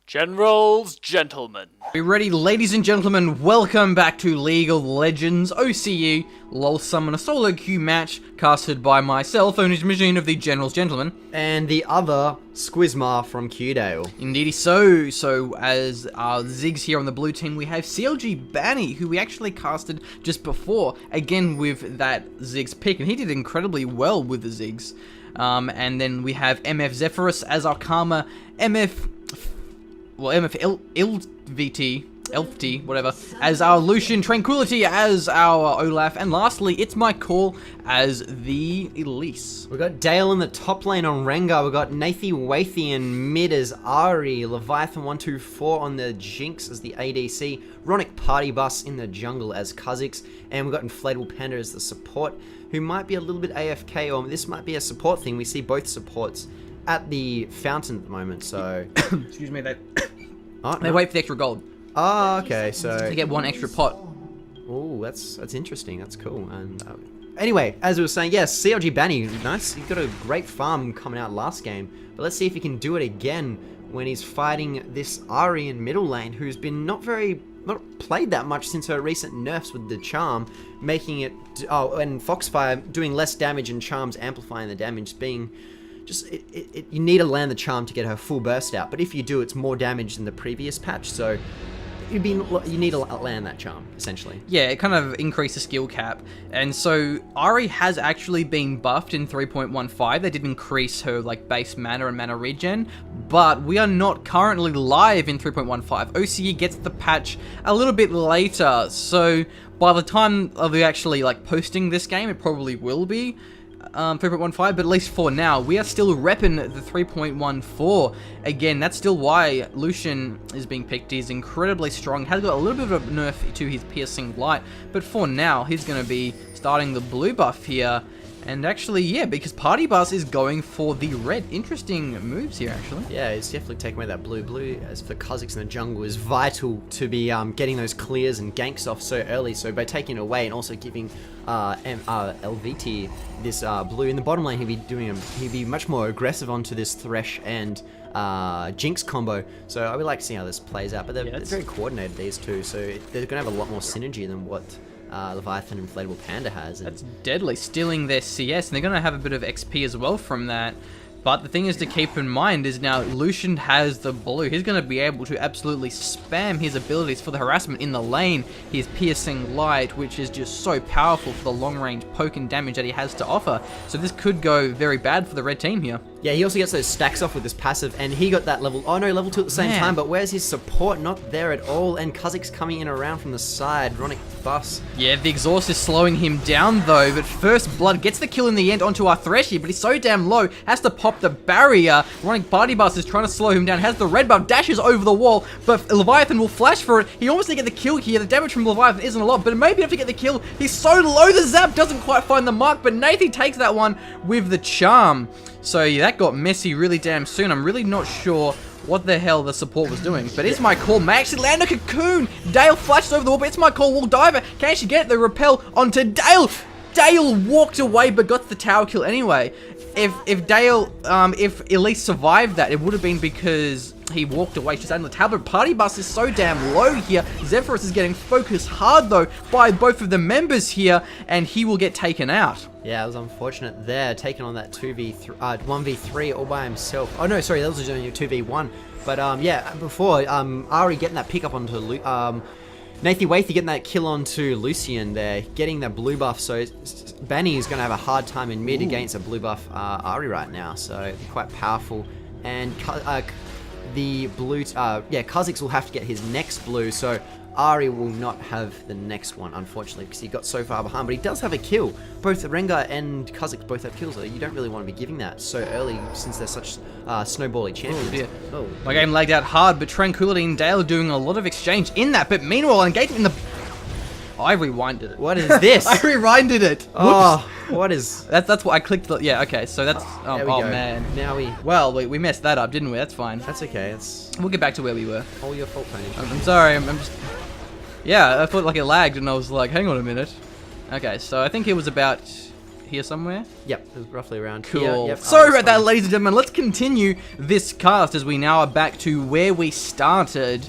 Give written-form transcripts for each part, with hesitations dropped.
Generals, gentlemen. Are you ready, ladies and gentlemen? Welcome back to League of Legends OCE LOL Summon a solo queue match casted by myself, Ownage Machine of the Generals Gentlemen. And the other, Scwizmar from Qdale. Indeedy so. So as our Ziggs here on the blue team, we have CLG Bani, who we actually casted just before, again with that Ziggs pick, and he did incredibly well with the Ziggs. And then we have MF Zephyrus as our Karma, MF Elfty, whatever, as our Lucian, Tranquility as our Olaf, and lastly, It's My Call as the Elise. We got Dale in the top lane on Rengar, we got Nathi Waithy in mid as Ari, Leviathan 124 on the Jinx as the ADC, Ronic PartyBus in the jungle as Kha'Zix, and we got Inflatable Panda as the support, who might be a little bit AFK, or this might be a support thing. We see both supports at the fountain at the moment, so... Excuse me, they wait for the extra gold. Oh, okay, so... They get one extra pot. Oh, that's interesting, that's cool. And anyway, as we were saying, yes, CLG Bani, nice. He got a great farm coming out last game, but let's see if he can do it again when he's fighting this Ari in middle lane, who's been not played that much since her recent nerfs with the charm, making it... Oh, and Foxfire doing less damage and charms amplifying the damage, being... you need to land the charm to get her full burst out, but if you do, it's more damage than the previous patch, so you need to land that charm, essentially. Yeah, it kind of increased the skill cap, and so Ari has actually been buffed in 3.15. They did increase her base mana and mana regen, but we are not currently live in 3.15. OCE gets the patch a little bit later, so by the time of actually posting this game, it probably will be 3.15, but at least for now, we are still repping the 3.14. Again, that's still why Lucian is being picked. He's incredibly strong, has got a little bit of a nerf to his piercing light, but for now, he's going to be starting the blue buff here. And actually, yeah, because PartyBus is going for the red. Interesting moves here, actually. Yeah, it's definitely taking away that blue. Blue, as for Kha'Zix in the jungle, is vital to be getting those clears and ganks off so early. So by taking it away and also giving LVT this blue in the bottom lane, he'd be much more aggressive onto this Thresh and Jinx combo. So I would like to see how this plays out. But they're very coordinated, these two. So they're going to have a lot more synergy than what Leviathan Inflatable Panda has. That's deadly, stealing their CS, and they're going to have a bit of XP as well from that. But the thing is to keep in mind is now Lucian has the blue. He's going to be able to absolutely spam his abilities for the harassment in the lane. His piercing light, which is just so powerful for the long range poke and damage that he has to offer. So this could go very bad for the red team here. Yeah, he also gets those stacks off with this passive, and he got that level 2 at the same time, but where's his support? Not there at all, and Kha'Zix coming in around from the side, Ronic Bus. Yeah, the exhaust is slowing him down though, but First Blood gets the kill in the end onto our Threshy, but he's so damn low, has to pop the barrier. Ronic PartyBus is trying to slow him down, has the red buff, dashes over the wall, but Leviathan will flash for it. He almost didn't get the kill here. The damage from Leviathan isn't a lot, but maybe enough to get the kill. He's so low, the zap doesn't quite find the mark, but Nathi takes that one with the charm. So yeah, that got messy really damn soon. I'm really not sure what the hell the support was doing, but It's My Call may actually land a cocoon. Dale flashes over the wall, but It's My Call will diver. Can she get it? They repel onto Dale. Dale walked away, but got the tower kill anyway. If Elise survived that, it would have been because he walked away. She's on the tower, but PartyBus is so damn low here. Zephyrus is getting focused hard though by both of the members here, and he will get taken out. Yeah, it was unfortunate there, taking on that 1v3 all by himself. Oh no, sorry, that was only a 2v1. But yeah, before Ari getting that pick up onto Nathi Waithy getting that kill onto Lucian there, getting that blue buff, so Bani is going to have a hard time in mid against a blue buff Ari right now, so quite powerful. And the blue, Kha'Zix will have to get his next blue, so Ari will not have the next one, unfortunately, because he got so far behind, but he does have a kill. Both Rengar and Kha'Zix both have kills, so you don't really want to be giving that so early since they're such snowbally champions. Oh dear. Oh. My game lagged out hard, but Tranquility and Dale doing a lot of exchange in that, but meanwhile, engagement in the... Oh, I rewinded it. What is this? I rewinded it. Whoops. Oh, what is... That's what I clicked. Yeah, okay, so that's... Oh man. Now Well, we messed that up, didn't we? That's fine. That's okay. We'll get back to where we were. All your fault, Tony. I'm sorry, I'm just... Yeah, I thought it lagged, and I was like, hang on a minute. Okay, so I think it was about here somewhere. Yep, it was roughly around Cool. here. Yep. Sorry about that, ladies and gentlemen. Let's continue this cast as we now are back to where we started.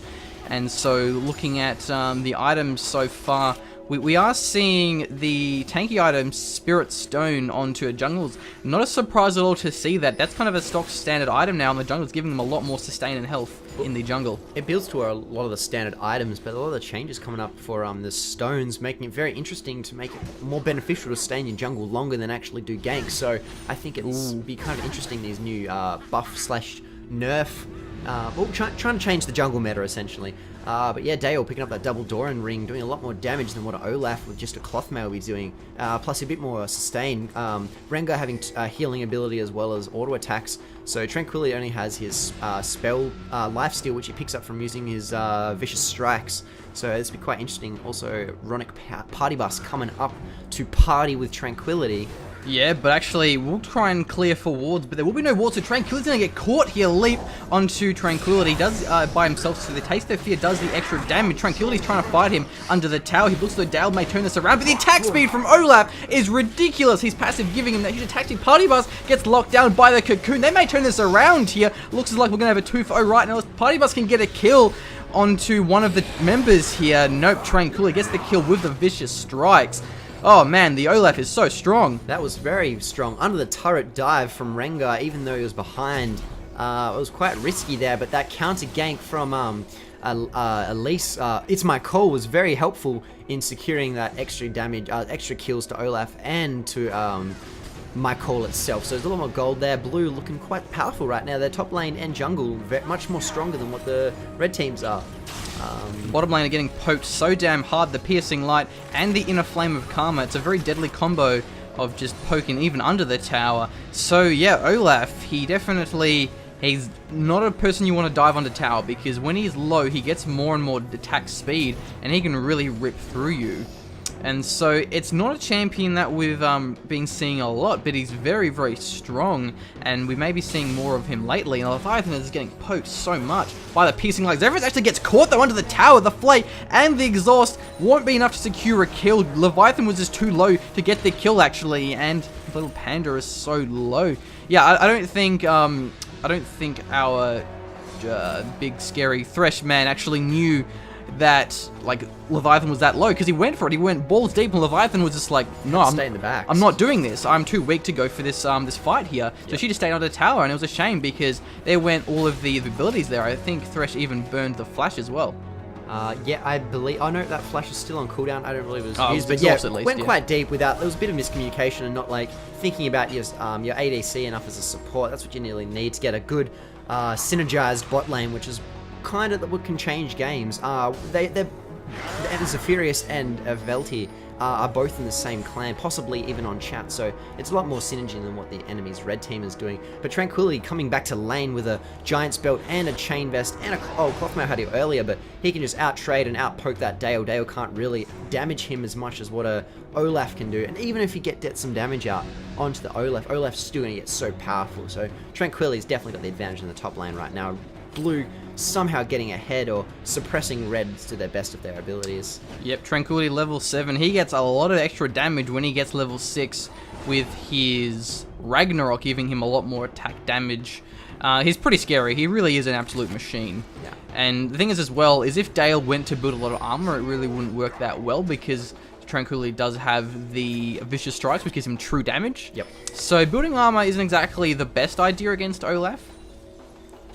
And so looking at the items so far, we are seeing the tanky item Spirit Stone onto a jungles. Not a surprise at all to see that. That's kind of a stock standard item now, and the jungle's giving them a lot more sustain and health in the jungle. It builds to a lot of the standard items, but a lot of the changes coming up for the stones, making it very interesting to make it more beneficial to stay in your jungle longer than actually do ganks. So I think it's be kind of interesting, these new buff slash nerf. Trying to change the jungle meta essentially. But yeah, Dale picking up that double Doran ring, doing a lot more damage than what Olaf with just a cloth mail will be doing. Plus a bit more sustain. Rengar having healing ability as well as auto attacks. So Tranquility only has his spell lifesteal, which he picks up from using his vicious strikes. So this will be quite interesting. Also, Ronic PartyBus coming up to party with Tranquility. Yeah, but actually, we'll try and clear for wards, but there will be no wards, so Tranquility's going to get caught here. Leap onto Tranquility, does by himself, so the Taste of Fear does the extra damage. Tranquility's trying to fight him under the tower. He looks as though Dale may turn this around, but the attack speed from Olaf is ridiculous. His passive giving him that huge attack speed. PartyBus gets locked down by the Cocoon. They may turn this around here. Looks like we're going to have a 2-0 right now. PartyBus can get a kill onto one of the members here. Nope, Tranquility gets the kill with the Vicious Strikes. Oh man, the Olaf is so strong. That was very strong. Under the turret dive from Rengar, even though he was behind, it was quite risky there, but that counter gank from Elise, It's My Call, was very helpful in securing that extra damage, extra kills to Olaf and to My Call itself. So there's a lot more gold there. Blue looking quite powerful right now. Their top lane and jungle much more stronger than what the red teams are. Bottom lane are getting poked so damn hard, the Piercing Light and the Inner Flame of Karma. It's a very deadly combo of just poking even under the tower. So yeah, Olaf, he's not a person you want to dive under tower, because when he's low, he gets more and more attack speed, and he can really rip through you. And so it's not a champion that we've been seeing a lot, but he's very, very strong, and we may be seeing more of him lately. And Leviathan is getting poked so much by the Piercing Light. Zephrys actually gets caught though under the tower. The Flate and the Exhaust won't be enough to secure a kill. Leviathan was just too low to get the kill actually, and little Panda is so low. Yeah, I don't think our big scary Thresh man actually knew that like Leviathan was that low, because he went for it. He went balls deep, and Leviathan was just like, no, stay in the back. I'm not doing this. I'm too weak to go for this this fight here. So she just stayed under the tower, and it was a shame because there went all of the abilities there. I think Thresh even burned the flash as well. Yeah, I believe. Oh no, that flash is still on cooldown. I don't believe it was used, but yeah, at least, went quite deep without. There was a bit of miscommunication and not like thinking about your ADC enough as a support. That's what you nearly need to get a good synergized bot lane, which is kind of what can change games. Zephyrius and Velti are both in the same clan, possibly even on chat, so it's a lot more synergy than what the enemy's red team is doing. But Tranquility coming back to lane with a Giant's Belt and a Chain Vest and a Clothmail had it earlier, but he can just out-trade and out-poke that Dale. Dale can't really damage him as much as what a Olaf can do, and even if you get some damage out onto the Olaf's still going to get so powerful. So Tranquility's definitely got the advantage in the top lane right now. Blue somehow getting ahead or suppressing reds to their best of their abilities. Yep, Tranquility level 7. He gets a lot of extra damage when he gets level 6 with his Ragnarok, giving him a lot more attack damage. He's pretty scary. He really is an absolute machine. Yeah. And the thing is as well, is if Dale went to build a lot of armor, it really wouldn't work that well, because Tranquility does have the Vicious Strikes, which gives him true damage. Yep. So building armor isn't exactly the best idea against Olaf.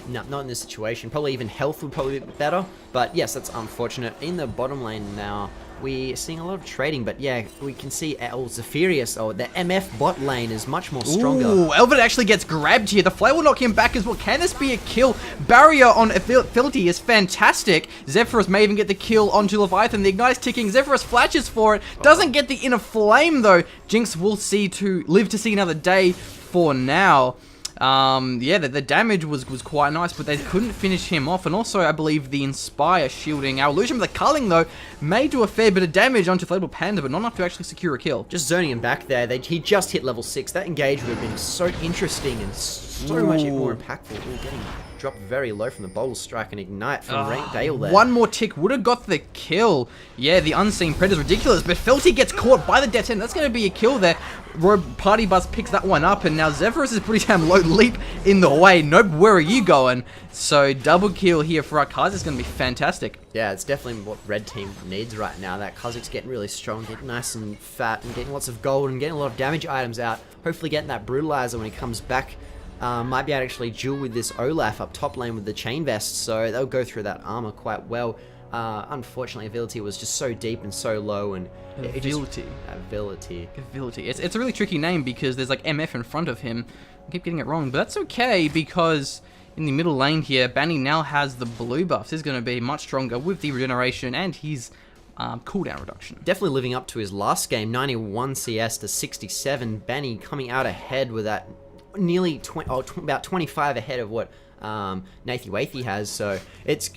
No, not in this situation. Probably even health would probably be better. But yes, that's unfortunate. In the bottom lane now, we're seeing a lot of trading. But yeah, we can see Zephyrius, the MF bot lane is much more stronger. Ooh, Elvin actually gets grabbed here. The flare will knock him back as well. Can this be a kill? Barrier on Affinity is fantastic. Zephyros may even get the kill onto Leviathan. The Ignite is ticking. Zephyros flashes for it. Doesn't get the Inner Flame though. Jinx will live to see another day for now. Yeah, the damage was quite nice, but they couldn't finish him off. And also, I believe the Inspire shielding our illusion with the culling, though, may do a fair bit of damage onto Inflatable Panda, but not enough to actually secure a kill. Just zoning him back there. He just hit level 6. That engage would have been so interesting and so much more impactful. Ooh, getting drop very low from the Boulder Strike and Ignite from Dale there. One more tick would have got the kill. Yeah, the Unseen Predator is ridiculous, but Felty gets caught by the Death End. That's going to be a kill there. PartyBus picks that one up, and now Zephyrus is pretty damn low. Leap in the way. Nope, where are you going? So double kill here for our Kaz is going to be fantastic. Yeah, it's definitely what red team needs right now. That Kha'Zix's getting really strong, getting nice and fat, and getting lots of gold, and getting a lot of damage items out. Hopefully getting that Brutalizer when he comes back. Might be able to actually duel with this Olaf up top lane with the chain vest, so they'll go through that armor quite well. Unfortunately, Ability was just so deep and so low, and Ability. It's a really tricky name because there's like MF in front of him. I keep getting it wrong, but that's okay because in the middle lane here, Bani now has the blue buffs. He's going to be much stronger with the regeneration and his cooldown reduction. Definitely living up to his last game, 91 CS to 67. Bani coming out ahead with that nearly about 25 ahead of what Nathy Wathy has, so it's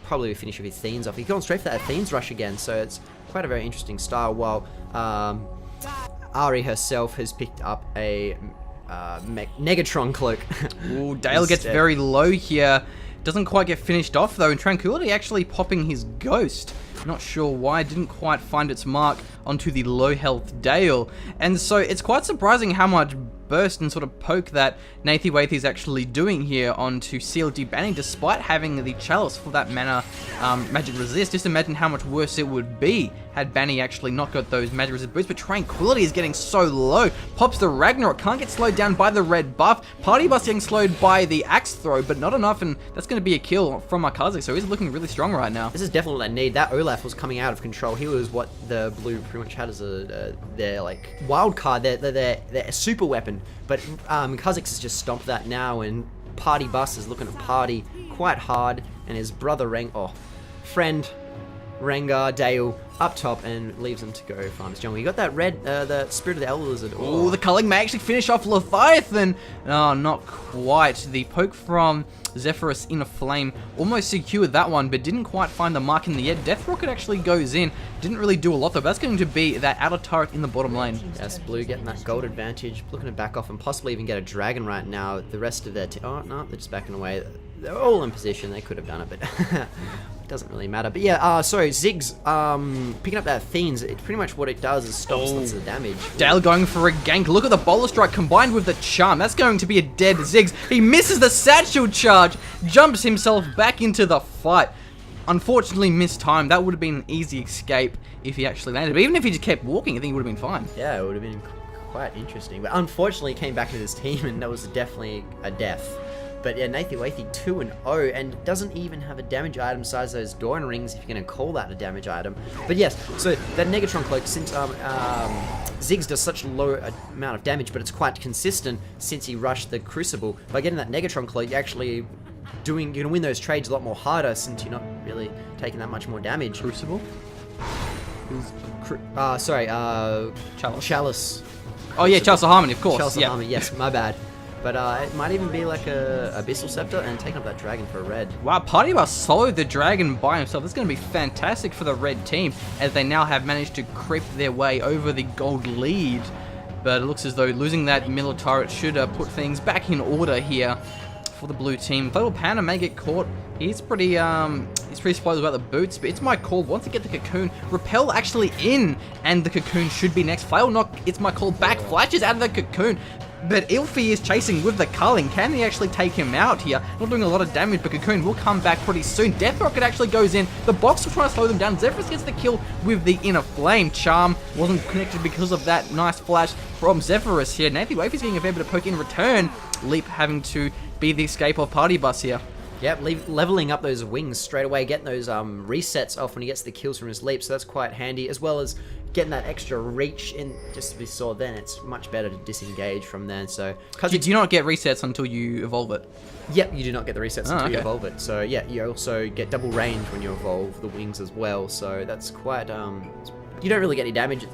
probably a finish of his Theans off. He's gone straight for that Theans rush again, so it's quite a very interesting style, while Ari herself has picked up a Negatron cloak. Ooh, Dale gets very low here. Doesn't quite get finished off though, and Tranquility actually popping his Ghost. Not sure why, didn't quite find its mark onto the low health Dale. And so it's quite surprising how much burst and sort of poke that Nathy Wathy is actually doing here onto CLG Bani, despite having the Chalice for that mana magic resist. Just imagine how much worse it would be had Bani actually not got those magic resist boosts. But Tranquility is getting so low. Pops the Ragnarok, can't get slowed down by the red buff. PartyBus getting slowed by the axe throw, but not enough, and that's going to be a kill from our Kazakh, so he's looking really strong right now. This is definitely what they need. That Olaf was coming out of control. He was what the blue pretty much had as their like wild card, their super weapon. But Kha'Zix has just stomped that now, and PartyBus is looking to party quite hard, and his brother friend Rengar Dale up top, and leaves him to go farm his jungle. You got that red, the Spirit of the Elder Lizard. Oh, the culling may actually finish off Leviathan. Oh, not quite. The poke from Zephyrus in a flame almost secured that one, but didn't quite find the mark in the end. Death Rocket actually goes in. Didn't really do a lot though, but that's going to be that outer turret in the bottom lane. Yes, Blue getting that gold advantage, looking to back off and possibly even get a dragon right now. The rest of their oh no, they're just backing away. They're all in position. They could have done it, but it doesn't really matter. But yeah, sorry, Ziggs picking up that Fiends. It's pretty much what it does is stops lots of damage. Dale going for a gank. Look at the Boulder Strike combined with the Charm. That's going to be a dead Ziggs. He misses the Satchel Charge, jumps himself back into the fight. Unfortunately, missed time. That would have been an easy escape if he actually landed. But even if he just kept walking, I think he would have been fine. Yeah, it would have been quite interesting. But unfortunately, he came back into his team, and that was definitely a death. But yeah, Nathy Wathy 2-0, and doesn't even have a damage item besides those Doran Rings, if you're going to call that a damage item. But yes, so that Negatron Cloak, since Ziggs does such a low amount of damage, but it's quite consistent since he rushed the Crucible. By getting that Negatron Cloak, you're actually you're going to win those trades a lot more harder since you're not really taking that much more damage. Crucible? Chalice. Oh yeah, Chalice of Harmony, of course. Chalice of Harmony, yes, my bad. But it might even be like a Abyssal Scepter and taking up that dragon for a red. Wow, PartyBus soloed the dragon by himself. This is going to be fantastic for the red team, as they now have managed to creep their way over the gold lead. But it looks as though losing that middle turret should put things back in order here for the blue team. Fatal Panda may get caught. He's pretty spoiled about the boots, but it's my call. Once I get the Cocoon, Repel actually in, and the Cocoon should be next. Fail knock, it's my call back, flashes out of the Cocoon. But Ilfie is chasing with the culling. Can he actually take him out here? Not doing a lot of damage, but Cocoon will come back pretty soon. Death Rocket actually goes in. The box will try to slow them down. Zephyrus gets the kill with the Inner Flame. Charm wasn't connected because of that nice flash from Zephyrus here. Nathy Wathy is getting a fair bit of poke in return. Leap having to be the escape of PartyBus here. Yep, leveling up those wings straight away, getting those resets off when he gets the kills from his leap, so that's quite handy, as well as getting that extra reach in. Just as we saw then, it's much better to disengage from there. So, do you not get resets until you evolve it? Yep, you do not get the resets until you evolve it. So yeah, you also get double range when you evolve the wings as well. So that's quite you don't really get any damage.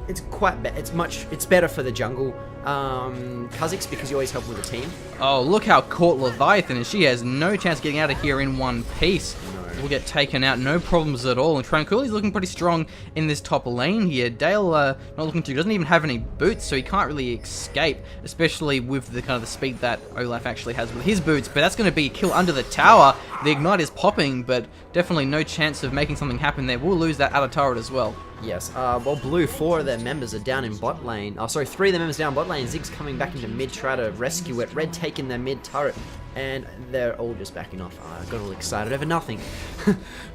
It's better for the jungle Kha'Zix because you always help with the team. Oh, look how caught Leviathan is. She has no chance of getting out of here in one piece. Will get taken out, no problems at all. And Tranquility's looking pretty strong in this top lane here. Dale not looking to, doesn't even have any boots, so he can't really escape, especially with the kind of the speed that Olaf actually has with his boots. But that's going to be a kill under the tower. The ignite is popping, but definitely no chance of making something happen there. We'll lose that outer turret as well. Yes, well, blue, 4 of their members are down in bot lane. Oh, sorry, 3 of their members down bot lane. Ziggs coming back into mid, try to rescue it. Red taking their mid turret, and they're all just backing off. I got all excited over nothing.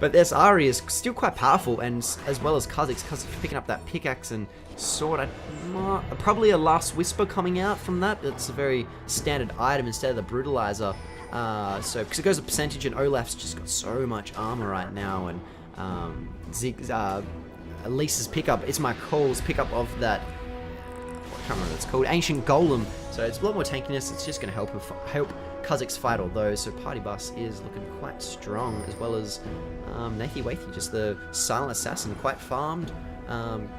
But this Ahri is still quite powerful, and as well as Kha'Zix. Kha'Zix picking up that pickaxe and sword. Probably a last whisper coming out from that. It's a very standard item instead of the brutalizer. So because it goes a percentage, and Olaf's just got so much armor right now, and Ziggs. Lisa's pickup, it's my Cole's pickup of that, I can't remember what it's called, Ancient Golem. So it's a lot more tankiness, it's just going to help Kha'Zix fight all those. So PartyBus is looking quite strong, as well as Nathi Wathi, just the silent assassin, quite farmed.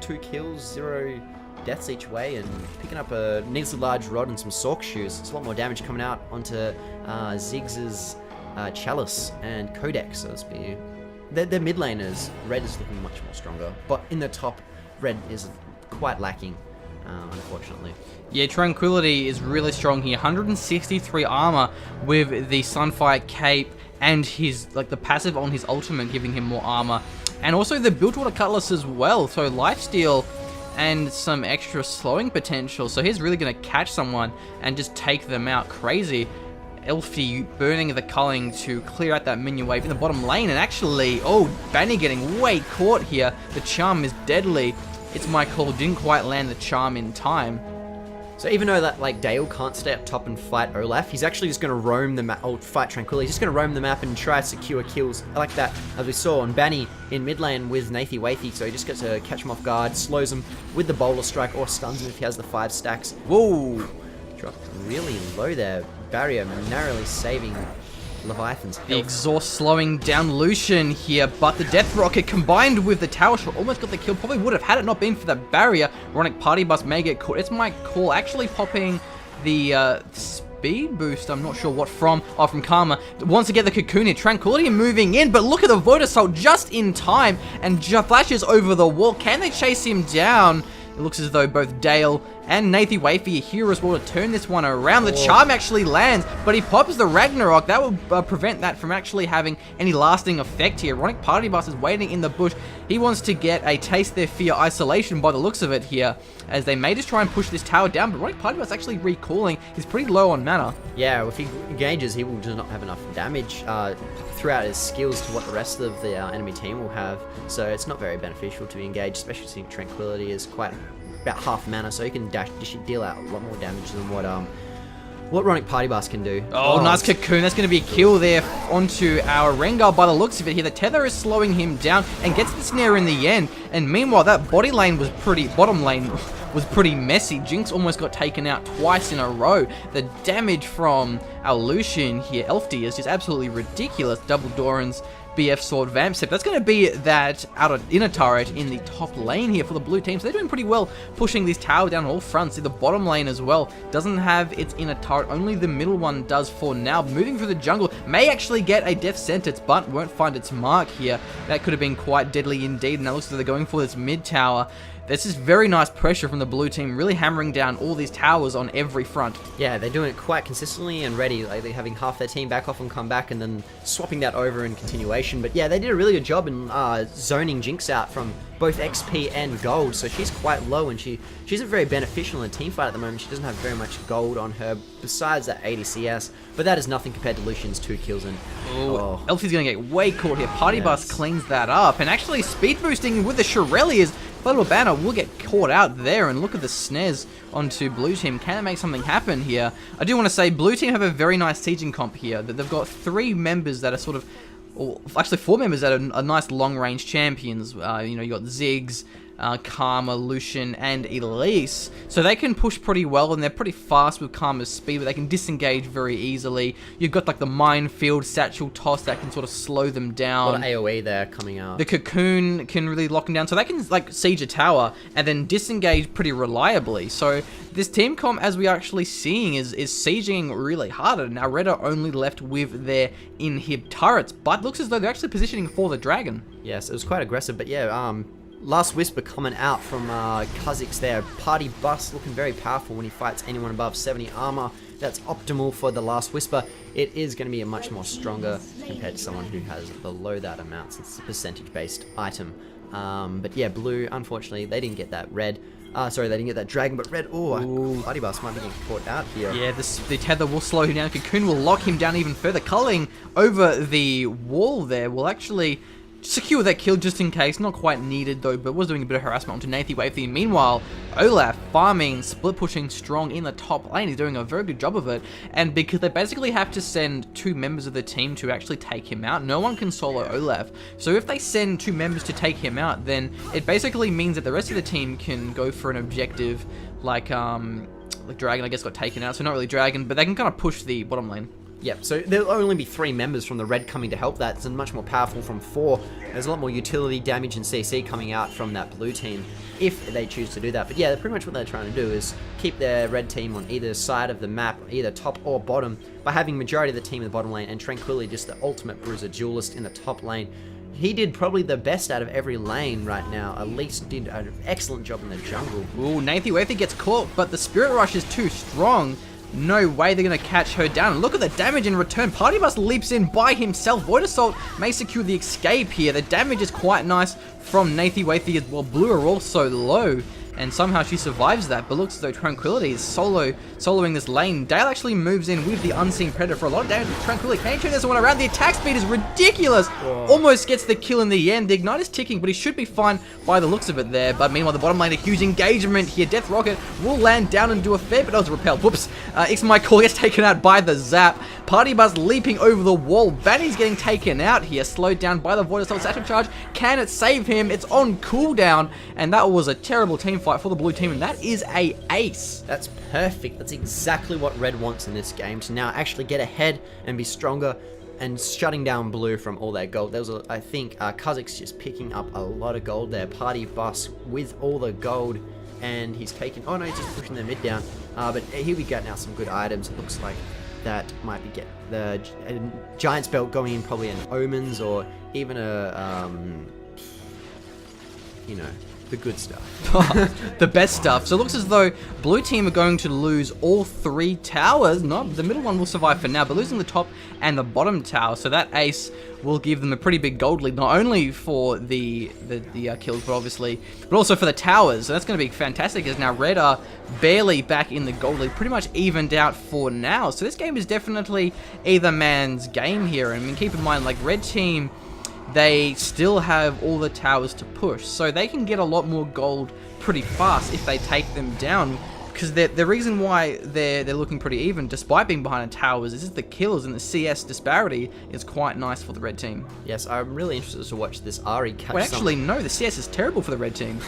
2 kills, 0 deaths each way, and picking up a needlessly large rod and some Sork shoes. It's a lot more damage coming out onto Ziggs's Chalice and Codex, so it's be. Their mid laners, red is looking much more stronger, but in the top, red is quite lacking, unfortunately. Yeah, Tranquility is really strong here. 163 armor with the Sunfire cape and his the passive on his ultimate giving him more armor, and also the Bilgewater Cutlass as well. So lifesteal and some extra slowing potential. So he's really going to catch someone and just take them out. Crazy. Elfie burning the culling to clear out that minion wave in the bottom lane, and actually, oh, Bani getting way caught here. The charm is deadly. It's my call, didn't quite land the charm in time. So even though that Dale can't stay up top and fight Olaf, he's actually just going to roam the map, or fight Tranquility. He's just going to roam the map and try to secure kills like that, as we saw on Bani in mid lane with Nathi Wathi. So he just gets to catch him off guard, slows him with the Bowler Strike, or stuns him if he has the 5 stacks. Whoa! Dropped really low there. Barrier narrowly saving Leviathan's health. The exhaust slowing down Lucian here, but the Death Rocket combined with the Tower Shot almost got the kill. Probably would have had it not been for the barrier. Ronic PartyBus may get caught. It's my call, actually popping the speed boost. I'm not sure what from. Oh, from Karma. Wants to get the cocoon here. Tranquility moving in, but look at the Void Assault just in time, and flashes over the wall. Can they chase him down? It looks as though both Dale and Nathi Wathi are here as well to turn this one around. The charm actually lands, but he pops the Ragnarok. That will prevent that from actually having any lasting effect here. Ronic PartyBus is waiting in the bush. He wants to get a taste their fear isolation by the looks of it here, as they may just try and push this tower down, but Ronic PartyBus actually recalling. He's pretty low on mana. Yeah, if he engages, he will just not have enough damage throughout his skills to what the rest of the enemy team will have. So it's not very beneficial to engage, especially since Tranquility is quite about half mana, so you can deal out a lot more damage than what Ronic PartyBus can do. Oh, nice cocoon. That's going to be a kill there onto our Rengar by the looks of it here. The tether is slowing him down and gets the snare in the end. And meanwhile, that bottom lane was pretty messy. Jinx almost got taken out twice in a row. The damage from our Lucian here, Elfie, is just absolutely ridiculous. Double Doran's BF Sword Vamp Step. That's going to be that inner turret in the top lane here for the blue team. So they're doing pretty well pushing this tower down all fronts. See, the bottom lane as well doesn't have its inner turret. Only the middle one does for now. Moving through the jungle. May actually get a death sentence, but won't find its mark here. That could have been quite deadly indeed. And now looks like they're going for this mid tower. This is very nice pressure from the blue team, really hammering down all these towers on every front. Yeah, they're doing it quite consistently and ready, like they're having half their team back off and come back and then swapping that over in continuation. But yeah, they did a really good job in zoning Jinx out from both XP and gold, so she's quite low and she isn't very beneficial in a team fight at the moment. She doesn't have very much gold on her besides that 80 CS, but that is nothing compared to Lucian's 2 kills. And Elfie's going to get way caught here. PartyBus cleans that up, and actually speed boosting with the Shirelias. Little Banner will get caught out there, and look at the snares onto blue team. Can it make something happen here? I do want to say blue team have a very nice sieging comp here. That they've got 3 members that are actually 4 members that are nice long range champions. You got Ziggs, Karma, Lucian, and Elise. So they can push pretty well, and they're pretty fast with Karma's speed, but they can disengage very easily. You've got like the minefield, satchel toss that can sort of slow them down. A lot of AoE there coming out. The cocoon can really lock them down, so they can like siege a tower and then disengage pretty reliably. So this team comp, as we are actually seeing, is sieging really hard. And now Red are only left with their inhib turrets, but looks as though they're actually positioning for the dragon. Yes, it was quite aggressive, but yeah, last whisper coming out from Kha'Zix there. PartyBus looking very powerful when he fights anyone above 70 armor. That's optimal for the last whisper. It is going to be a much more stronger compared to someone who has below that amount, since it's a percentage-based item. But yeah, blue, unfortunately, they didn't get that red. Sorry, they didn't get that dragon, but red, PartyBus might be getting caught out here. Yeah, the tether will slow him down. Cocoon will lock him down even further. Culling over the wall there will actually secure that kill just in case. Not quite needed though, but was doing a bit of harassment onto Nathy Wavy. Meanwhile, Olaf farming, split pushing strong in the top lane. He's doing a very good job of it. And because they basically have to send 2 members of the team to actually take him out, no one can solo Olaf. So if they send 2 members to take him out, then it basically means that the rest of the team can go for an objective like Dragon, I guess, got taken out. So not really Dragon, but they can kind of push the bottom lane. Yep, so there'll only be 3 members from the red coming to help that. It's much more powerful from 4. There's a lot more utility, damage, and CC coming out from that blue team if they choose to do that. But yeah, pretty much what they're trying to do is keep their red team on either side of the map, either top or bottom, by having majority of the team in the bottom lane, and Tranquility, just the ultimate bruiser duelist, in the top lane. He did probably the best out of every lane right now. Elise did an excellent job in the jungle. Ooh, Nathy Wavy gets caught, but the Spirit Rush is too strong. No way they're going to catch her down. And look at the damage in return. PartyBus leaps in by himself. Void Assault may secure the escape here. The damage is quite nice from Nathy Wavy as well. Blue are also low, and somehow she survives that. But looks as though Tranquility is soloing this lane. Dale actually moves in with the Unseen Predator for a lot of damage with Tranquility. Can he turn this one around? The attack speed is ridiculous. Almost gets the kill in the end. The Ignite is ticking, but he should be fine by the looks of it there. But meanwhile, the bottom lane, a huge engagement here. Death Rocket will land down and do a fair bit. Oh, it's a repel. Whoops. My call gets taken out by the zap. PartyBus leaping over the wall. Bani's getting taken out here. Slowed down by the Void Assault Satchel Charge. Can it save him? It's on cooldown. And that was a terrible team fight for the blue team. And that is a ace. That's perfect. That's exactly what red wants in this game. To now actually get ahead and be stronger and shutting down blue from all their gold. There was, I think, Kha'Zix just picking up a lot of gold there. PartyBus with all the gold. And he's taking... Oh no, he's just pushing the mid down. But here we get now some good items. It looks like that might be get the Giant's Belt going in, probably an Omens, or even a you know, the good stuff. The best stuff. So it looks as though blue team are going to lose all 3 towers. No, the middle one will survive for now, but losing the top and the bottom tower. So that ace will give them a pretty big gold lead, not only for the kills, but also for the towers. So that's going to be fantastic, as now red are barely back in the gold lead, pretty much evened out for now. So this game is definitely either man's game here. I mean, keep in mind, like, red team, they still have all the towers to push, so they can get a lot more gold pretty fast if they take them down. Because the reason why they're looking pretty even, despite being behind the towers, is just the kills, and the CS disparity is quite nice for the red team. Yes, I'm really interested to watch this Ahri catch Well, actually, no, the CS is terrible for the red team.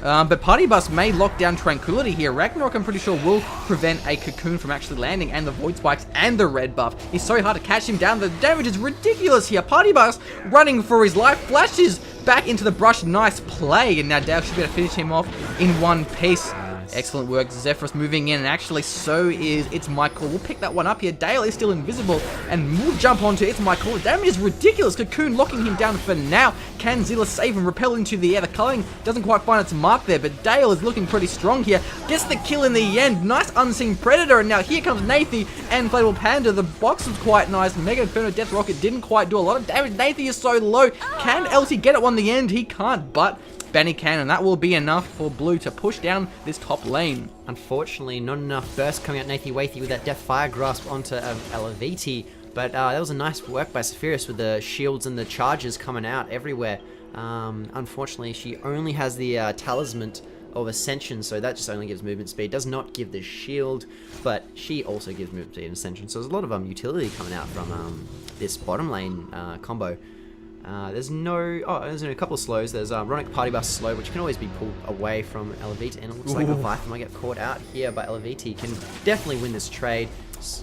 But PartyBus may lock down Tranquility here. Ragnarok, I'm pretty sure, will prevent a Cocoon from actually landing, and the Void Spikes and the red buff. It's so hard to catch him down. The damage is ridiculous here. PartyBus running for his life, flashes back into the brush. Nice play, and now Dale should be able to finish him off in one piece. Excellent work. Zephyrus moving in, and actually so is It's My Call. We'll pick that one up here. Dale is still invisible, and we'll jump onto It's My Call. The damage is ridiculous. Cocoon locking him down for now. Can Zilla save him? Repel into the air. The culling doesn't quite find its mark there, but Dale is looking pretty strong here. Gets the kill in the end. Nice Unseen Predator, and now here comes Nathy and Inflatable Panda. The box was quite nice. Mega Inferno Death Rocket didn't quite do a lot of damage. Nathy is so low. Can Elsie get it on the end? He can't, but Bani can, and that will be enough for blue to push down this top lane. Unfortunately, not enough burst coming out Nathy Wavy with that Death Fire Grasp onto Elaviti, but that was a nice work by Sephiroth with the shields and the charges coming out everywhere. Unfortunately, she only has the Talisman of Ascension, so that just only gives movement speed. Does not give the shield, but she also gives movement speed and Ascension, so there's a lot of utility coming out from this bottom lane combo. There's a couple of slows. There's Ronic PartyBus slow, which can always be pulled away from Elevita, and it looks like Leviathan might get caught out here by Elevita. He can definitely win this trade.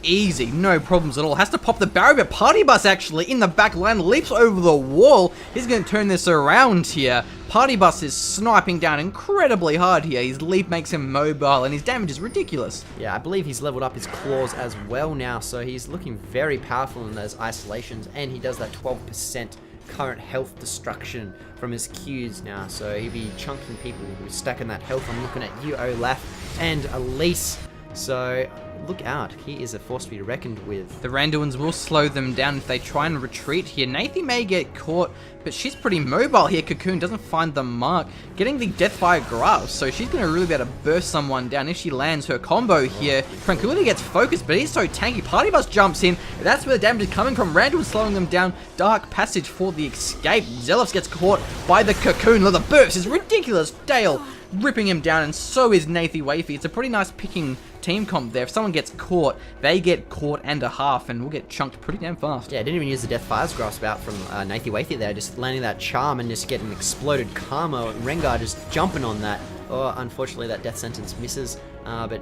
Easy, no problems at all. Has to pop the barrier, but PartyBus actually in the back line leaps over the wall. He's going to turn this around here. PartyBus is sniping down incredibly hard here. His leap makes him mobile, and his damage is ridiculous. Yeah, I believe he's leveled up his claws as well now, so he's looking very powerful in those isolations, and he does that 12% current health destruction from his Qs now, so he'll be chunking people who's stacking that health. I'm looking at you, Olaf, and Elise. So look out, he is a force to be reckoned with. The Randuins will slow them down if they try and retreat here. Nathie may get caught, but she's pretty mobile here. Cocoon doesn't find the mark, getting the Deathfire Grasp, so she's going to really be able to burst someone down if she lands her combo here. Tranquility gets focused, but he's so tanky. PartyBus jumps in. That's where the damage is coming from. Randuin slowing them down. Dark Passage for the escape. Zelos gets caught by the Cocoon. The burst is ridiculous. Dale ripping him down, and so is Nathie Wafy. It's a pretty nice picking team comp there. If someone gets caught, they get caught and a half, and we'll get chunked pretty damn fast. Yeah, I didn't even use the Deathfire's Grasp out from Nathie Wafy there, just landing that charm and just getting exploded karma. Rengar just jumping on that. Oh, unfortunately that death sentence misses, but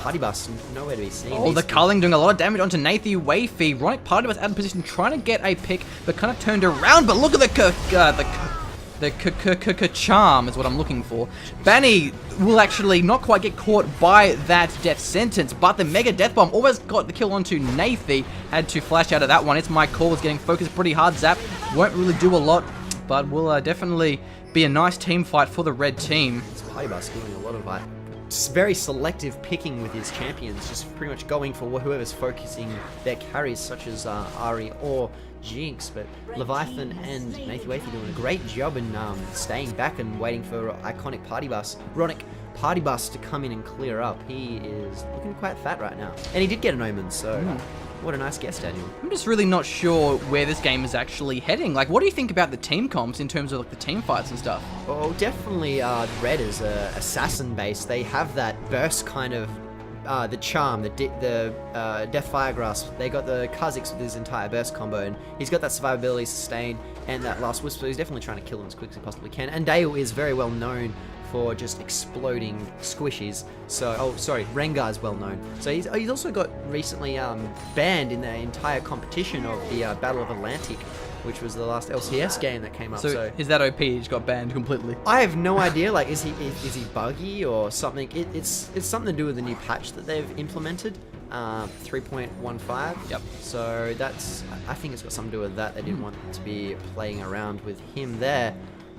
PartyBus nowhere to be seen. Oh, the culling doing a lot of damage onto Nathie Wafy. Ronic PartyBus out of position, trying to get a pick, but kind of turned around. But look at the charm is what I'm looking for. Bani will actually not quite get caught by that death sentence, but the Mega Death Bomb almost got the kill onto Nathie. Had to flash out of that one. It's my call, is getting focused pretty hard. Zap won't really do a lot, but will definitely be a nice team fight for the red team. It's PartyBus doing a lot of very selective picking with his champions, just pretty much going for whoever's focusing their carries, such as Ari or Jinx. But Leviathan and Nathie Wafy doing a great job in staying back and waiting for iconic PartyBus, Ronic PartyBus, to come in and clear up. He is looking quite fat right now, and he did get an Omen, so what a nice guess, Daniel. I'm just really not sure where this game is actually heading. Like, what do you think about the team comps in terms of like the team fights and stuff? Oh, definitely Red is assassin based. They have that burst kind of the charm, the Deathfire Grasp. They got the Kha'Zix with his entire burst combo, and he's got that survivability, sustain, and that last whisper. He's definitely trying to kill him as quick as he possibly can. And Dale is very well known for just exploding squishies. So, Rengar is well known. So he's also got recently banned in the entire competition of the Battle of Atlantic, which was the last LCS game that came up. So is that OP? He just got banned completely. I have no idea. Like, is he buggy or something? It's something to do with the new patch that they've implemented, 3.15. Yep. So I think it's got something to do with that. They didn't want to be playing around with him there.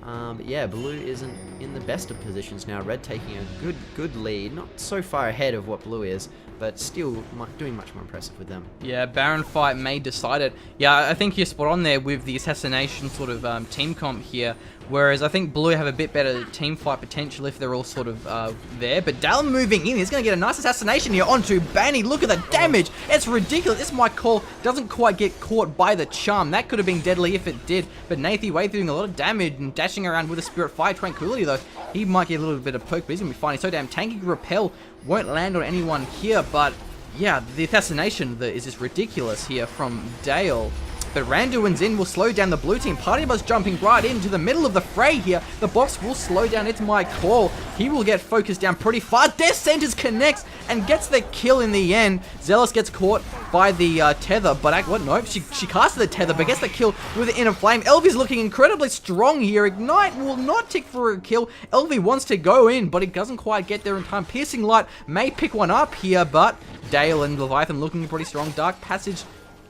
But yeah, Blue isn't in the best of positions now. Red taking a good lead, not so far ahead of what Blue is, but still doing much more impressive with them. Yeah, Baron fight may decide it. Yeah, I think you're spot on there with the assassination sort of team comp here. Whereas I think Blue have a bit better team fight potential if they're all sort of there. But Dale moving in, he's going to get a nice assassination here onto Bani. Look at the damage. It's ridiculous. This my call doesn't quite get caught by the charm. That could have been deadly if it did. But Nathie Wafy doing a lot of damage and dashing around with a Spirit Fire. Tranquility though, he might get a little bit of poke, but he's going to be fine. He's so damn tanky. Repel won't land on anyone here. But yeah, the assassination is just ridiculous here from Dale. But Randuin's in will slow down the blue team. PartyBus jumping right into the middle of the fray here. The box will slow down. It's my call. He will get focused down pretty far. Death Sentence connects and gets the kill in the end. Zealous gets caught by the tether, but nope, she casted the tether, but gets the kill with the Inner Flame. Elvy's looking incredibly strong here. Ignite will not tick for a kill. Elvy wants to go in, but it doesn't quite get there in time. Piercing Light may pick one up here, but Dale and Leviathan looking pretty strong. Dark Passage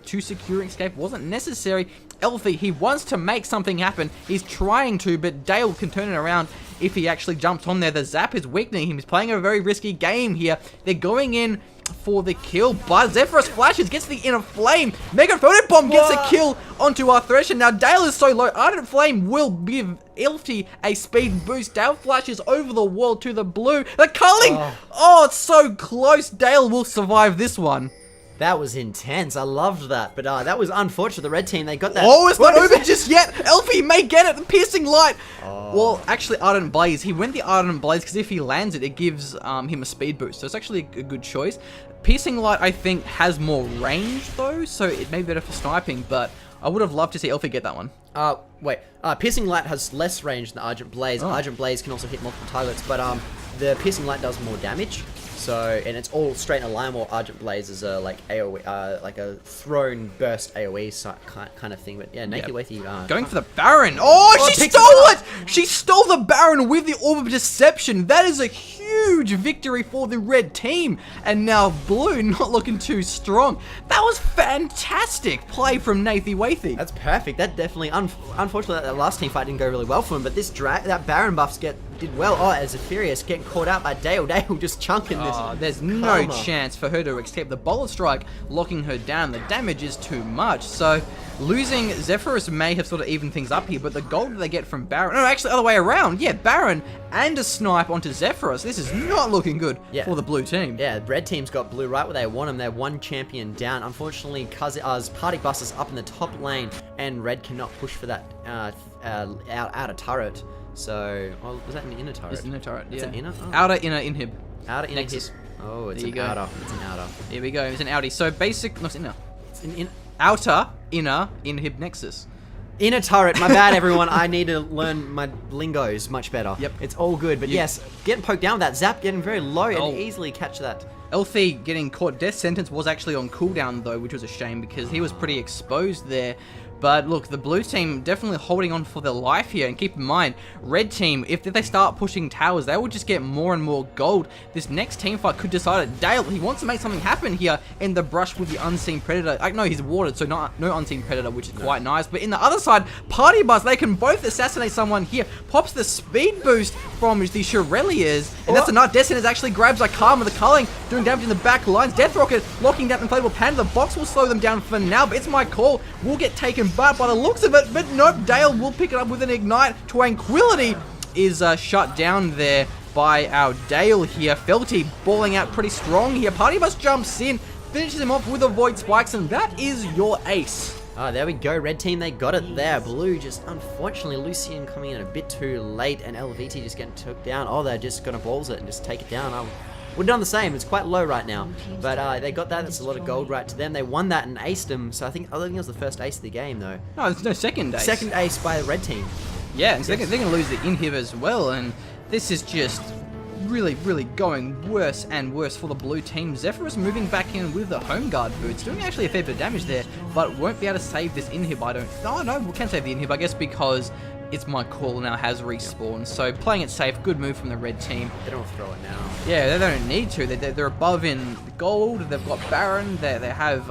to securing escape wasn't necessary. Elfie, he wants to make something happen. He's trying to, but Dale can turn it around if he actually jumps on there. The zap is weakening him. He's playing a very risky game here. They're going in for the kill, but Zephyrus flashes, gets the Inner Flame. Mega Photon Bomb gets a kill onto our Thresh, and now Dale is so low. Ardent Flame will give Elfie a speed boost. Dale flashes over the wall to the blue. The culling! Oh, it's so close. Dale will survive this one. That was intense. I loved that. But that was unfortunate. The red team, they got that. Oh, it's not over just yet. Elfie may get it. The Piercing Light. Oh. Well, actually, Ardent Blaze. He went the Ardent Blaze because if he lands it, it gives him a speed boost. So it's actually a good choice. Piercing Light, I think, has more range, though. So it may be better for sniping. But I would have loved to see Elfie get that one. Wait. Piercing Light has less range than Argent Blaze. Argent Blaze can also hit multiple targets, but the Piercing Light does more damage. So, and it's all straight in a line, while Argent Blaze is a like AoE, like a thrown burst AoE kind of thing. But yeah, Nathy Waithy going for the Baron. Oh, she stole it! She stole the Baron with the Orb of Deception. That is a huge victory for the red team. And now blue not looking too strong. That was fantastic play from Nathy Waithy. That's perfect. That definitely, unfortunately, that last team fight didn't go really well for him. But this that Baron buffs did well. Oh, as Zephyrius getting caught out by Dale. Dale just chunking this. There's no chance for her to escape the Bullet Strike, locking her down. The damage is too much. So losing Zephyrus may have sort of evened things up here, but the gold that they get from Baron, no, actually the other way around. Yeah, Baron and a snipe onto Zephyrus. This is not looking good for the blue team. Yeah, the red team's got blue right where they want them. They're one champion down. Unfortunately, PartyBus is up in the top lane, and red cannot push for that outer turret. So, was that an inner turret? It's an inner turret, yeah. It's an inner? Oh. Outer, inner, inhib. Outer, inner, Nexus. Oh, it's an outer. It's an outer. Here we go. It's an outie. So basic, no, it's inner. It's an inner. Outer, inner, inhib, nexus. Inner turret. My bad, everyone. I need to learn my lingos much better. Yep. It's all good, but yes, getting poked down with that zap, getting very low, and easily catch that. Elfie getting caught. Death sentence was actually on cooldown though, which was a shame because he was pretty exposed there. But look, the blue team definitely holding on for their life here. And keep in mind, red team, if they start pushing towers, they will just get more and more gold. This next team fight could decide it. Dale, he wants to make something happen here in the brush with the Unseen Predator. No, he's warded, so no Unseen Predator, which is quite nice. But in the other side, PartyBus, they can both assassinate someone here. Pops the speed boost from the Shireliers. And that's enough. Death Sentence actually grabs like Karma, the culling, doing damage in the back lines. Death Rocket locking down Inflatable Panda. The box will slow them down for now, but it's my call. Will get taken by the looks of it, but nope, Dale will pick it up with an ignite. Tranquility is shut down there by our Dale here. Felty balling out pretty strong here. PartyBus jumps in, finishes him off with a Void Spikes, and that is your ace. Oh, there we go. Red team, they got it there. Blue just, unfortunately, Lucian coming in a bit too late, and LVT just getting took down. Oh, they're just going to balls it and just take it down. We've done the same. It's quite low right now, but they got that. That's a lot of gold right to them. They won that and aced them. So I think it was the first ace of the game, though. No, there's no second ace. Second ace by the red team. Yeah, and they're going to lose the inhib as well, and this is just really, really going worse and worse for the blue team. Zephyrus moving back in with the home guard boots, doing actually a fair bit of damage there, but won't be able to save this inhib. No, we can save the inhib, I guess, because It's My Call now has respawned, so playing it safe, good move from the red team. They don't throw it now. Yeah, they don't need to. They're above in gold. They've got Baron. They have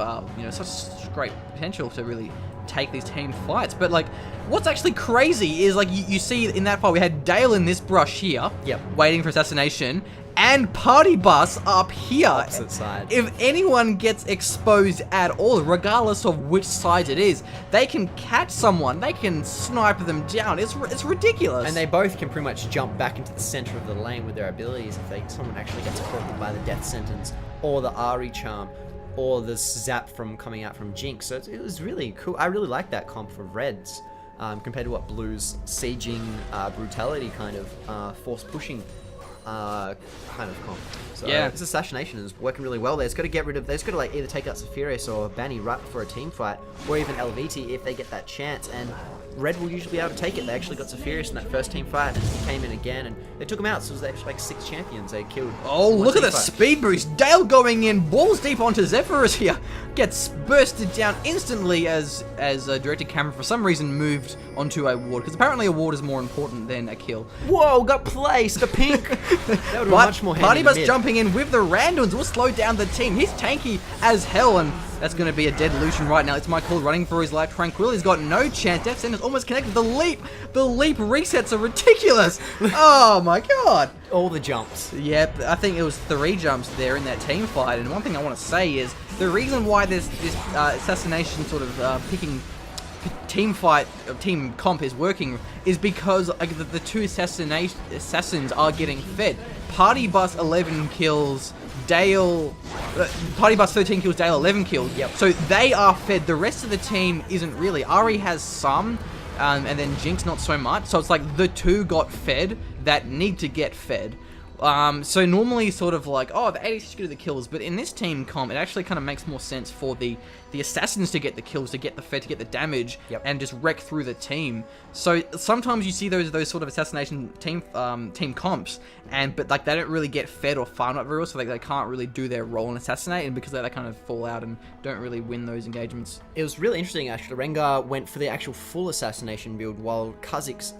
such great potential to really take these team fights. But like, what's actually crazy is like you see in that fight we had Dale in this brush here, waiting for assassination, and PartyBus up here. Opposite side. If anyone gets exposed at all, regardless of which side it is, they can catch someone, they can snipe them down. It's ridiculous. And they both can pretty much jump back into the center of the lane with their abilities if someone actually gets caught by the death sentence, or the Ari charm, or the zap from coming out from Jinx. So it was really cool. I really like that comp for Reds compared to what Blue's sieging brutality kind of force pushing kind of comp. So this assassination is working really well there. It's got to get rid of, they've got to like either take out Zephyrius or Bani right before a team fight, or even LVT if they get that chance, and Red will usually be able to take it. They actually got Zephyrius in that first team fight, and he came in again, and they took him out, so it was actually like 6 champions they killed. Oh, look at the speed boost. Dale going in, balls deep onto Zephyrus here. Gets bursted down instantly as directed camera for some reason moved onto a ward, because apparently a ward is more important than a kill. Whoa, got placed, a pink. That would be much more handy. PartyBus jumping in with the randoms will slow down the team. He's tanky as hell, and that's going to be a dead Lucian right now. It's My Call running for his life. Tranquility's got no chance. Death Sentence almost connected. The leap resets are ridiculous. Oh my god. All the jumps. Yep, I think it was 3 jumps there in that team fight. And one thing I want to say is the reason why this assassination sort of picking team fight, team comp is working is because like, the 2 assassins are getting fed. PartyBus 11 kills, Dale, PartyBus 13 kills, Dale 11 kills. Yep. So they are fed. The rest of the team isn't really. Ari has some, and then Jinx not so much. So it's like the 2 got fed that need to get fed. So normally sort of like, oh, the ADCs do the kills, but in this team comp, it actually kind of makes more sense for the assassins to get the kills, to get the fed, to get the damage, and just wreck through the team. So sometimes you see those sort of assassination team comps, but like they don't really get fed or farmed up very well, so like they can't really do their role and assassinate, and because they kind of fall out and don't really win those engagements. It was really interesting actually. Rengar went for the actual full assassination build, while Kha'Zix's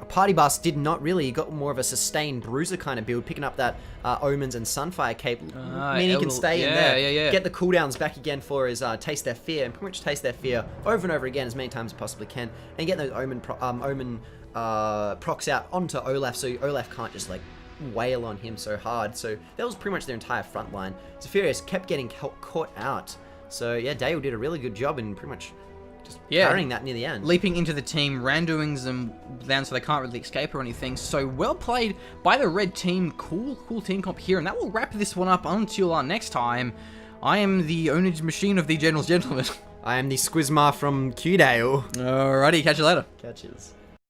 PartyBus did not really. He got more of a sustained bruiser kind of build, picking up that Omens and Sunfire cape, meaning he can stay in there, get the cooldowns back again for his Taste Their Fear, and pretty much Taste Their Fear over and over again as many times as possibly can, and get those Omen procs out onto Olaf, so Olaf can't just like wail on him so hard. So that was pretty much their entire front line. Zephyrius kept getting caught out. So yeah, Dale did a really good job in pretty much just carrying that near the end. Leaping into the team, randoing them down so they can't really escape or anything. So well played by the red team. Cool team comp here. And that will wrap this one up until next time. I am the ownage machine of the General's Gentleman. I am the Scwizmar from Q-Dale. Alrighty, catch you later. Catches.